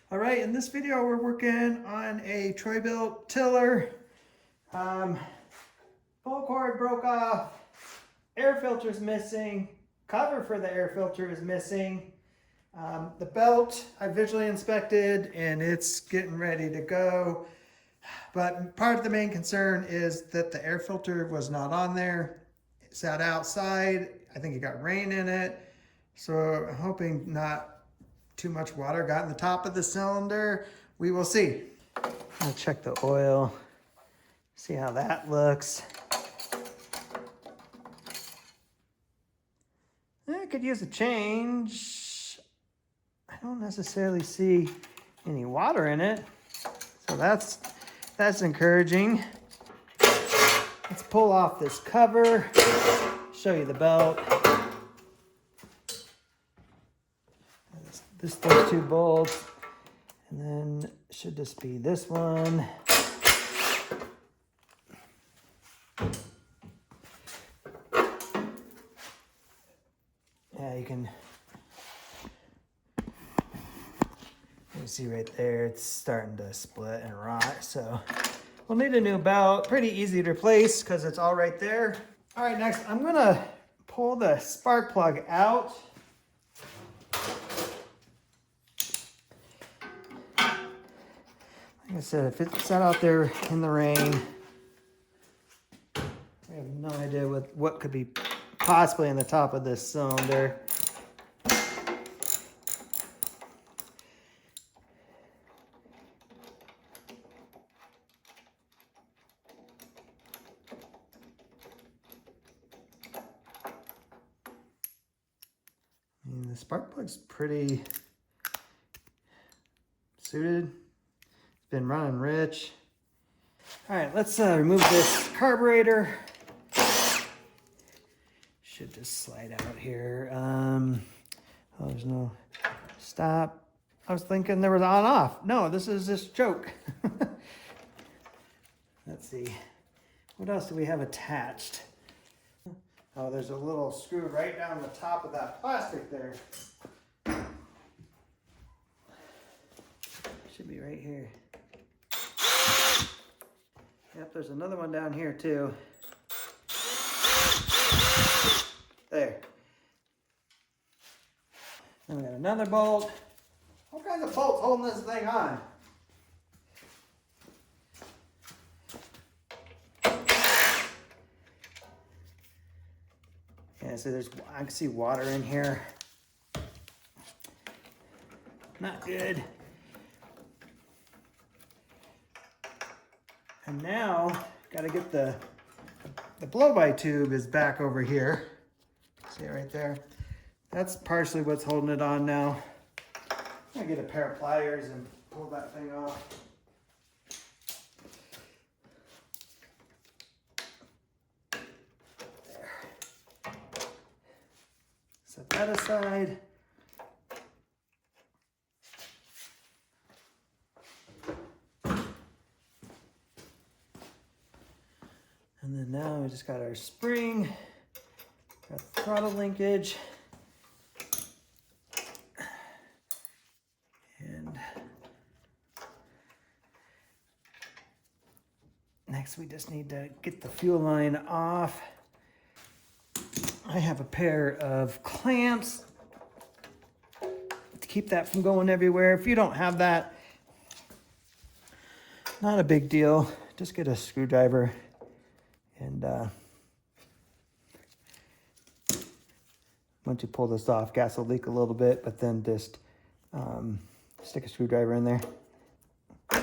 All right, in this video, we're working on a Troy-Bilt tiller. Pull cord broke off, air filter's missing, cover for the air filter is missing. The belt I visually inspected and it's getting ready to go. But part of the main concern is that the air filter was not on there. It sat outside. I think it got rain in it. So I'm hoping not too much water got in the top of the cylinder. We will see. I'll check the oil, see how that looks. I could use a change. I don't necessarily see any water in it, so that's encouraging. Let's pull off this cover, show you the belt. Those two bolts, and then should just be this one. Yeah, you can see right there, it's starting to split and rot, so we'll need a new belt. Pretty easy to replace because it's all right there. All right, next I'm gonna pull the spark plug out. Like I said, if it's sat out there in the rain, I have no idea what could be possibly in the top of this cylinder. I mean, the spark plug's pretty suited. Been running rich. All right, let's remove this carburetor. Should just slide out here. Oh, there's no stop. I was thinking there was on off. No, this is this choke. Let's see. What else do we have attached? Oh, there's a little screw right down the top of that plastic there. Should be right here. Yep, there's another one down here too. There. Then we got another bolt. All kinds of bolts holding this thing on. Yeah, so I can see water in here. Not good. And now, gotta get the blow-by tube is back over here. See it right there? That's partially what's holding it on now. I'm gonna get a pair of pliers and pull that thing off. There. Set that aside. And then now we just got our spring, got the throttle linkage, and next we just need to get the fuel line off. I have a pair of clamps to keep that from going everywhere. If you don't have that, not a big deal. Just get a screwdriver. And once you pull this off, gas will leak a little bit, but then just stick a screwdriver in there. There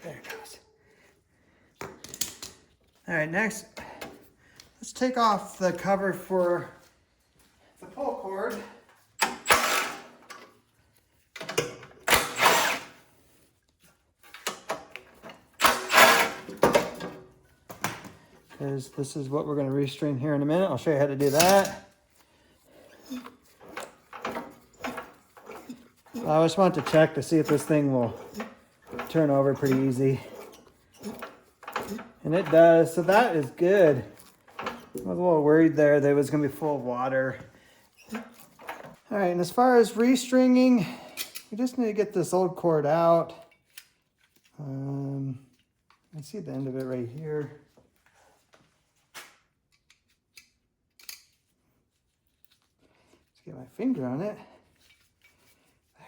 it goes. All right, next, let's take off the cover for the pull cord. Because this is what we're going to restring here in a minute. I'll show you how to do that. I just want to check to see if this thing will turn over pretty easy. And it does, so that is good. I was a little worried there that it was going to be full of water. All right, and as far as restringing, we just need to get this old cord out. I see the end of it right here. Let's get my finger on it. There.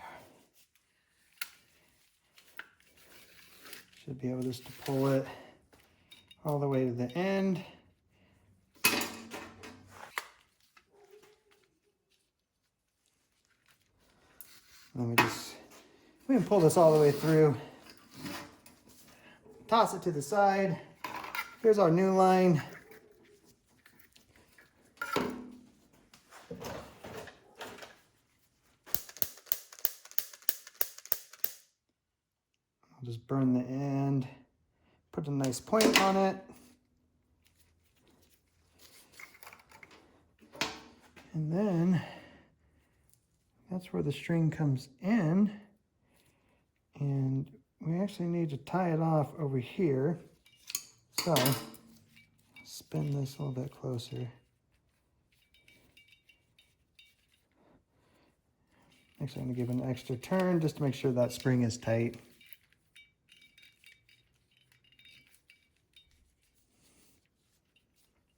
Should be able just to pull it all the way to the end. And then we can pull this all the way through. Toss it to the side. Here's our new line. I'll just burn the end, put a nice point on it. And then that's where the string comes in. And we actually need to tie it off over here. So, spin this a little bit closer. Actually, I'm gonna give it an extra turn just to make sure that spring is tight.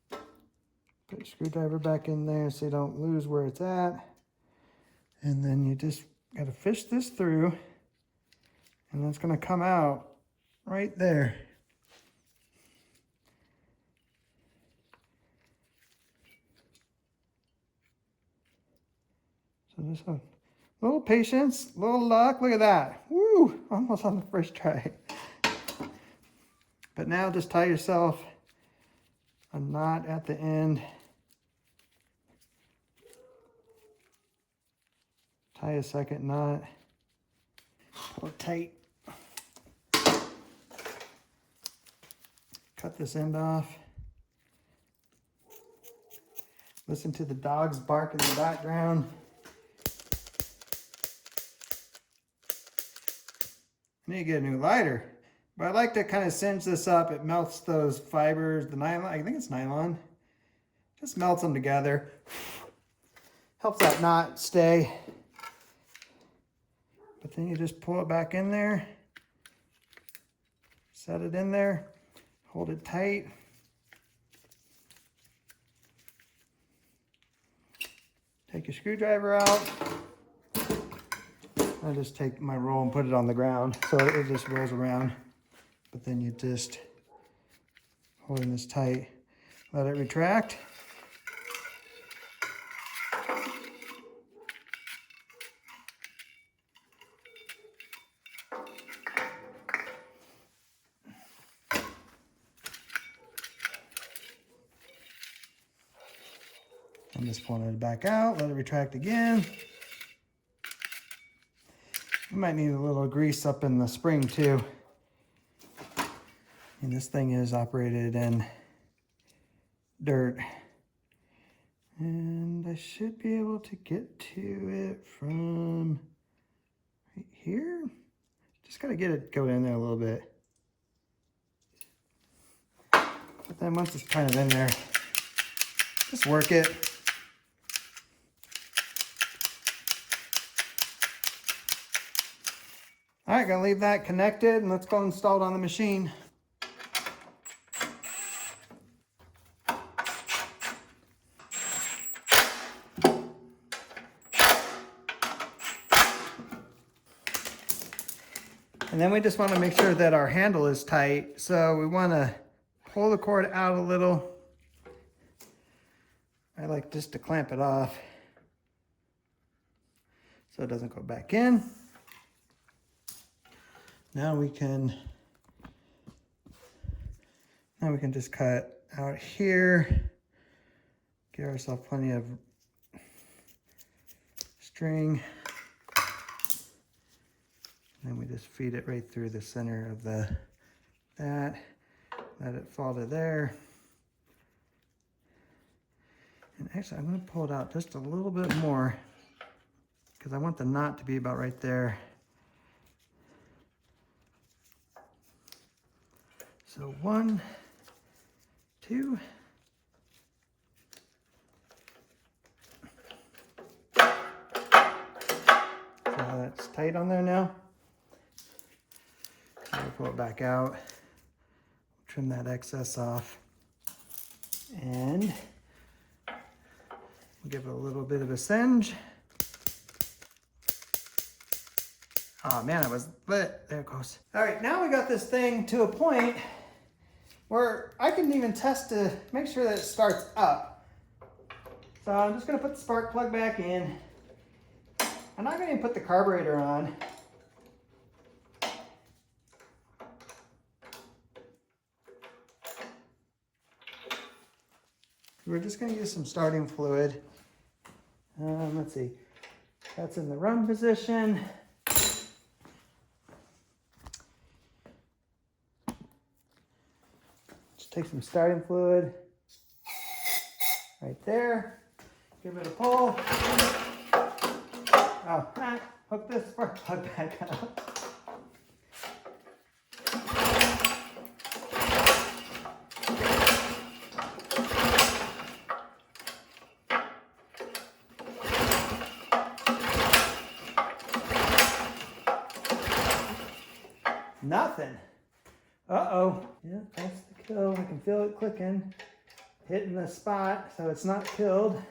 Put your screwdriver back in there so you don't lose where it's at. And then you just gotta fish this through. And that's going to come out right there. So just a little patience, a little luck. Look at that. Woo! Almost on the first try. But now just tie yourself a knot at the end. Tie a second knot. Pull it tight. Cut this end off. Listen to the dogs bark in the background. I need to get a new lighter, but I like to kind of cinch this up. It melts those fibers, the nylon, I think it's nylon. Just melts them together. Helps that knot stay. But then you just pull it back in there. Set it in there. Hold it tight. Take your screwdriver out. I just take my roll and put it on the ground so it just rolls around. But then you just holding this tight, let it retract. I'm just pulling it back out, let it retract again. You might need a little grease up in the spring too. And this thing is operated in dirt. And I should be able to get to it from right here. Just gotta get it going in there a little bit. But then once it's kind of in there, just work it. All right, gonna leave that connected and let's go install it on the machine. And then we just want to make sure that our handle is tight. So we want to pull the cord out a little. I like just to clamp it off so it doesn't go back in. Now we can just cut out here. Give ourselves plenty of string. And we just feed it right through the center of that. Let it fall to there. And actually, I'm going to pull it out just a little bit more because I want the knot to be about right there. So 1, 2. So that's tight on there now. I'll pull it back out, trim that excess off, and give it a little bit of a singe. Oh man, it was lit. There it goes. All right, now we got this thing to a point where I can even test to make sure that it starts up. So I'm just gonna put the spark plug back in. I'm not gonna even put the carburetor on. We're just gonna use some starting fluid. Let's see, that's in the run position. Take some starting fluid right there. Give it a pull. Oh, hook this spark plug back up. Nothing. Uh-oh. Yeah, that's the kill. I can feel it clicking, hitting the spot, so it's not killed.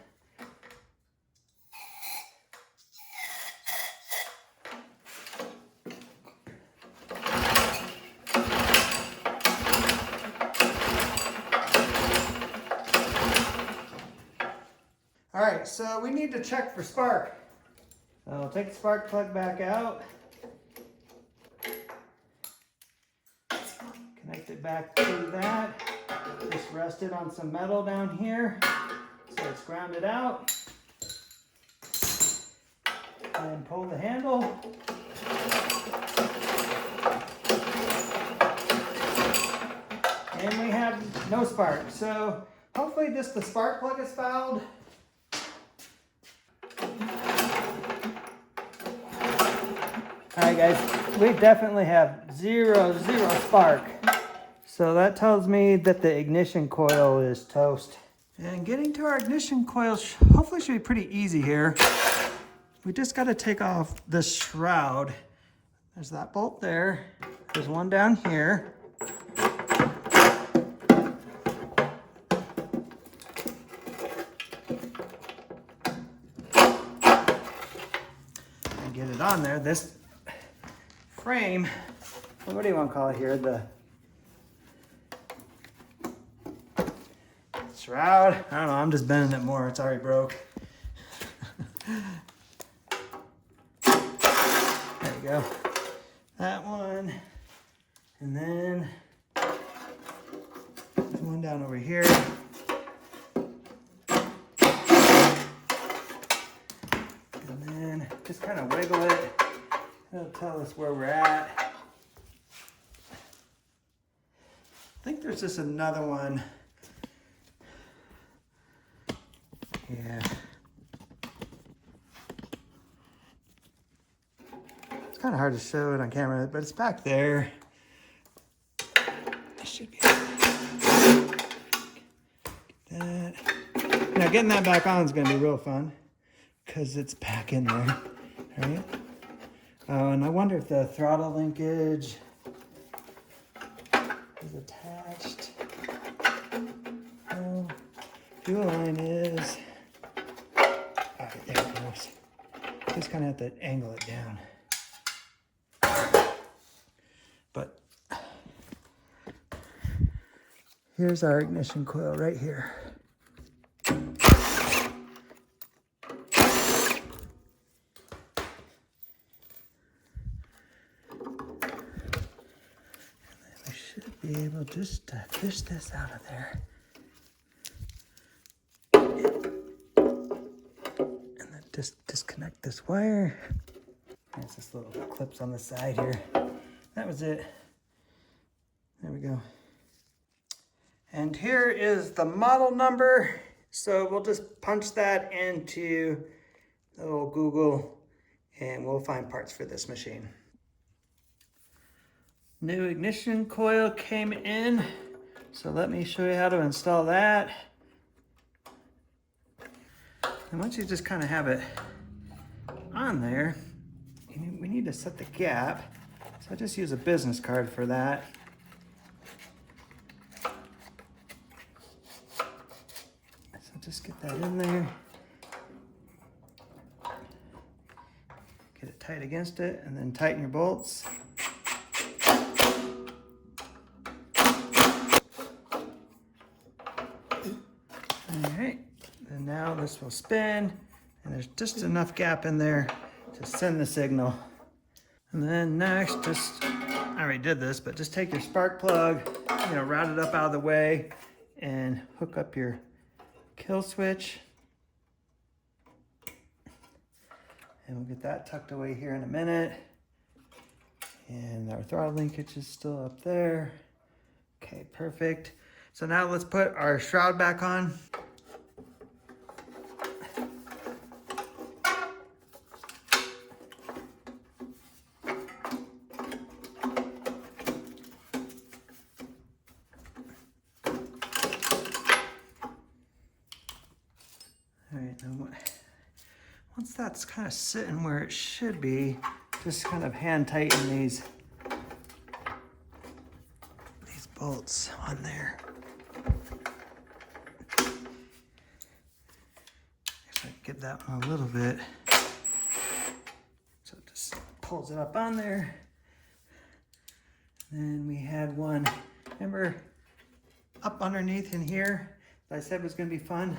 All right, so we need to check for spark. So I'll take the spark plug back out. Connect it back to that. Just rest it on some metal down here so it's grounded out. And pull the handle. And we have no spark. So hopefully just the spark plug is fouled. All right guys, we definitely have zero spark. So that tells me that the ignition coil is toast. And getting to our ignition coil hopefully should be pretty easy here. We just got to take off the shroud. There's that bolt there. There's one down here. And get it on there. This frame, what do you want to call it here? The shroud? I don't know, I'm just bending it more. It's already broke. There you go. That one. And then there's one down over here. And then just kind of wiggle it. It'll tell us where we're at. I think there's just another one. Yeah. It's kind of hard to show it on camera, but it's back there. It should be. Get that. Now getting that back on is going to be real fun because it's back in there. All right. Oh, and I wonder if the throttle linkage is attached. Oh, fuel line is. All right, there it goes. Just kind of have to angle it down. But here's our ignition coil right here. Be able just to fish this out of there. And then just disconnect this wire. There's this little clips on the side here. That was it. There we go. And here is the model number. So we'll just punch that into the little Google and we'll find parts for this machine. New ignition coil came in, so let me show you how to install that. And once you just kind of have it on there, we need to set the gap. So I just use a business card for that. So just get that in there. Get it tight against it and then tighten your bolts. Alright, and now this will spin, and there's just enough gap in there to send the signal. And then next, I already did this, but just take your spark plug, route it up out of the way, and hook up your kill switch. And we'll get that tucked away here in a minute. And our throttle linkage is still up there. Okay, perfect. So now let's put our shroud back on. All right, now once that's kind of sitting where it should be, just kind of hand tighten these bolts on there. Actually, give that one a little bit. So it just pulls it up on there. Then we had one, remember, up underneath in here that I said was going to be fun.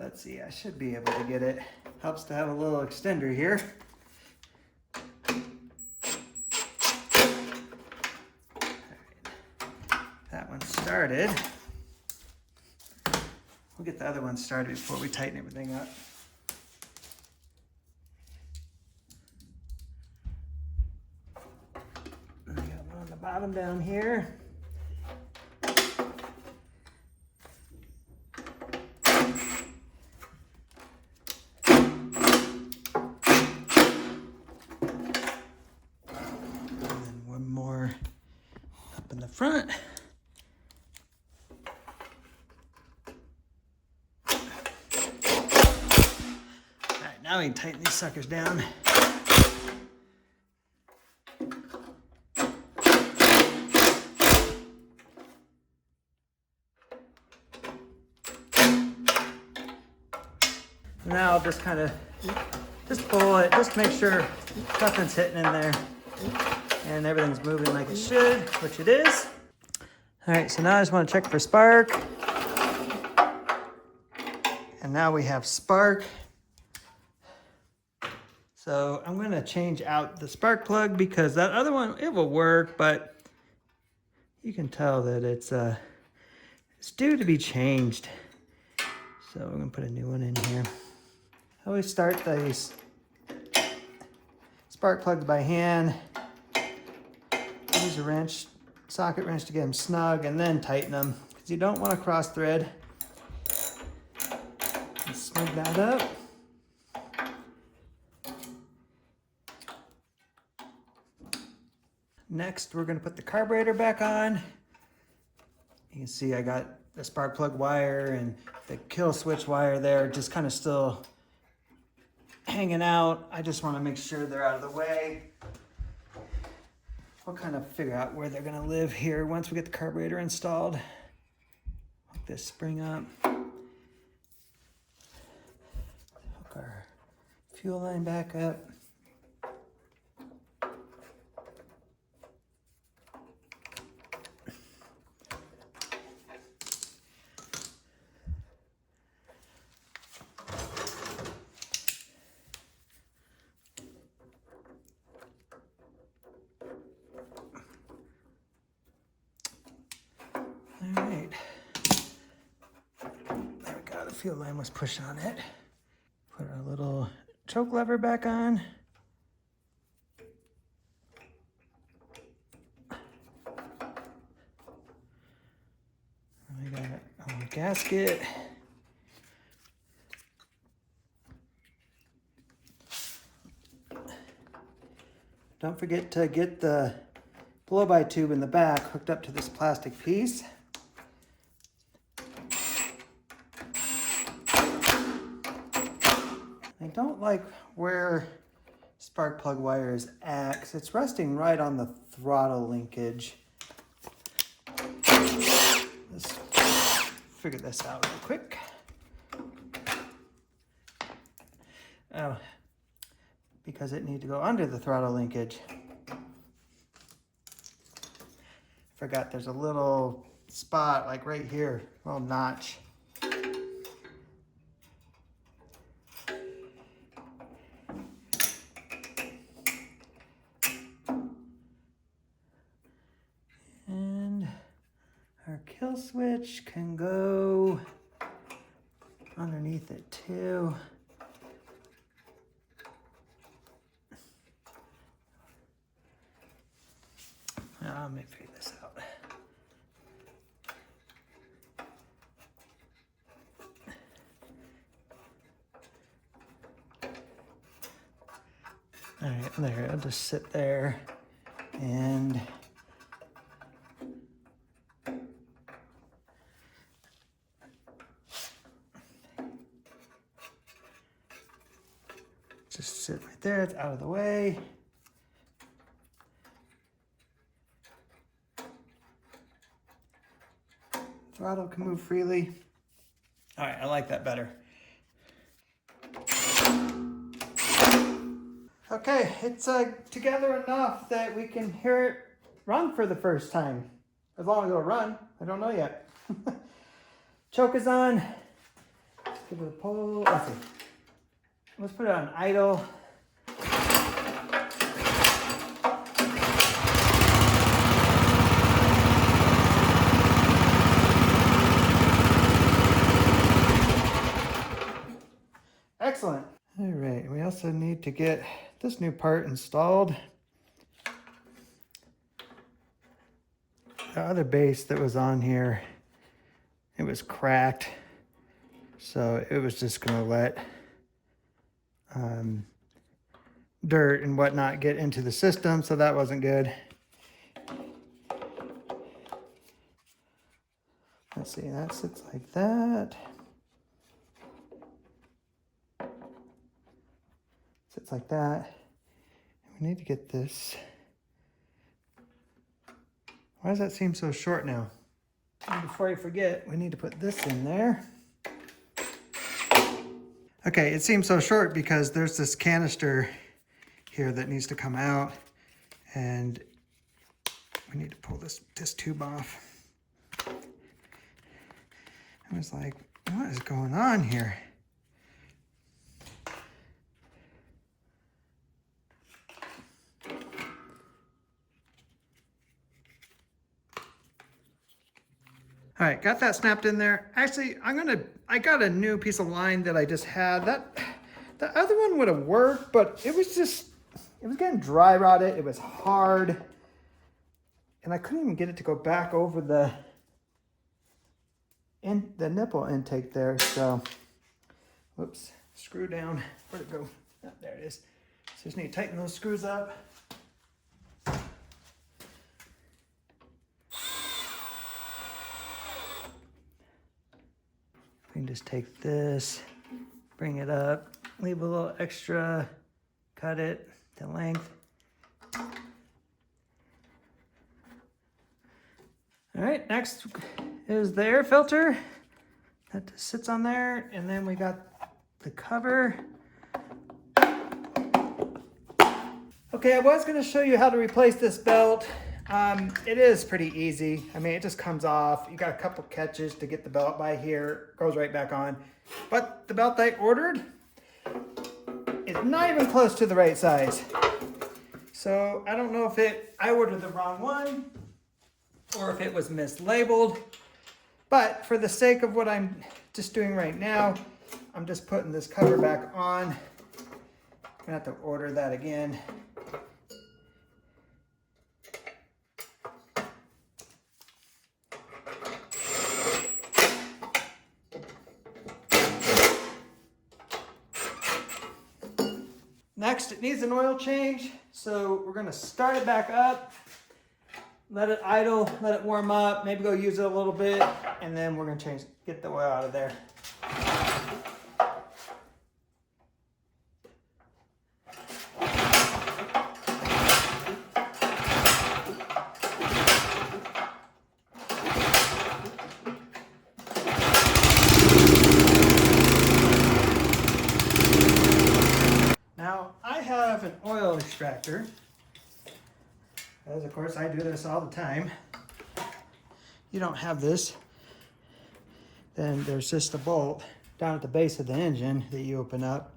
Let's see, I should be able to get it. Helps to have a little extender here. That one started. We'll get the other one started before we tighten everything up. We got one on the bottom down here. Front. All right, now we can tighten these suckers down. Now I'll just kind of pull it, just make sure nothing's hitting in there. And everything's moving like it should, which it is. All right, so now I just want to check for spark. And now we have spark. So I'm gonna change out the spark plug because that other one, it will work, but you can tell that it's due to be changed. So we're gonna put a new one in here. I always start these spark plugs by hand. Use a wrench, socket wrench to get them snug and then tighten them because you don't want to cross thread. And snug that up. Next, we're going to put the carburetor back on. You can see I got the spark plug wire and the kill switch wire there just kind of still hanging out. I just want to make sure they're out of the way. We'll kind of figure out where they're gonna live here once we get the carburetor installed. Hook this spring up. Hook our fuel line back up. All right, there we go, the fuel line was pushed on it. Put our little choke lever back on. We got a little gasket. Don't forget to get the blow-by tube in the back hooked up to this plastic piece. I don't like where spark plug wire is X. It's resting right on the throttle linkage. Let's figure this out real quick. Oh, because it needs to go under the throttle linkage. Forgot there's a little spot like right here, a little notch. And our kill switch can go underneath it too. Let me figure this out. All right, there, I'll just sit there and just sit right there, it's out of the way. Throttle can move freely. All right, I like that better. Okay, it's together enough that we can hear it run for the first time. As long as it'll run, I don't know yet. Choke is on. Let's give it a pull. Let's see. Let's put it on idle. Excellent. All right, we also need to get this new part installed. The other base that was on here, it was cracked. So it was just gonna let dirt and whatnot get into the system, so that wasn't good. Let's see, that sits like that. Sits like that. We need to get this. Why does that seem so short now? And before I forget, we need to put this in there. Okay, it seems so short because there's this canister here that needs to come out, and we need to pull this tube off. I was like, what is going on here? All right, got that snapped in there. Actually, I got a new piece of line that I just had. The other one would have worked, but it was getting dry rotted. It was hard. And I couldn't even get it to go back over the nipple intake there. So, whoops, screw down. Where'd it go? Oh, there it is. So just need to tighten those screws up. We can just take this, bring it up, leave a little extra, cut it to length. All right, next is the air filter that just sits on there, and then we got the cover. Okay, I was gonna show you how to replace this belt. It is pretty easy. I mean, it just comes off. You got a couple catches to get the belt by here, goes right back on. But the belt I ordered is not even close to the right size. So I don't know if I ordered the wrong one or if it was mislabeled. But for the sake of what I'm just doing right now, I'm just putting this cover back on. I'm gonna have to order that again. Next, it needs an oil change, so we're gonna start it back up, let it idle, let it warm up, maybe go use it a little bit, and then we're gonna get the oil out of there. extractor. As of course I do this all the time. You don't have this, then there's just a bolt down at the base of the engine that you open up.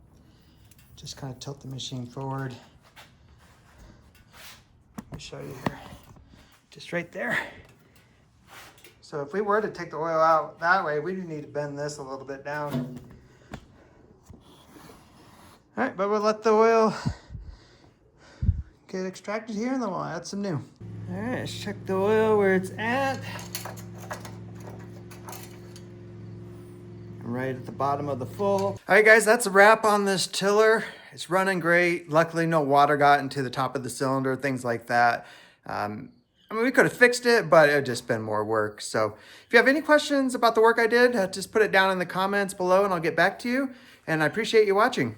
Just kind of tilt the machine forward. Let me show you here. Just right there. So if we were to take the oil out that way, we do need to bend this a little bit down. All right, but we'll let the oil get extracted here and then we'll add some new. All right, let's check the oil where it's at. Right at the bottom of the full. All right, guys, that's a wrap on this tiller. It's running great. Luckily, no water got into the top of the cylinder, things like that. I mean, we could have fixed it, but it would just been more work. So if you have any questions about the work I did, just put it down in the comments below and I'll get back to you. And I appreciate you watching.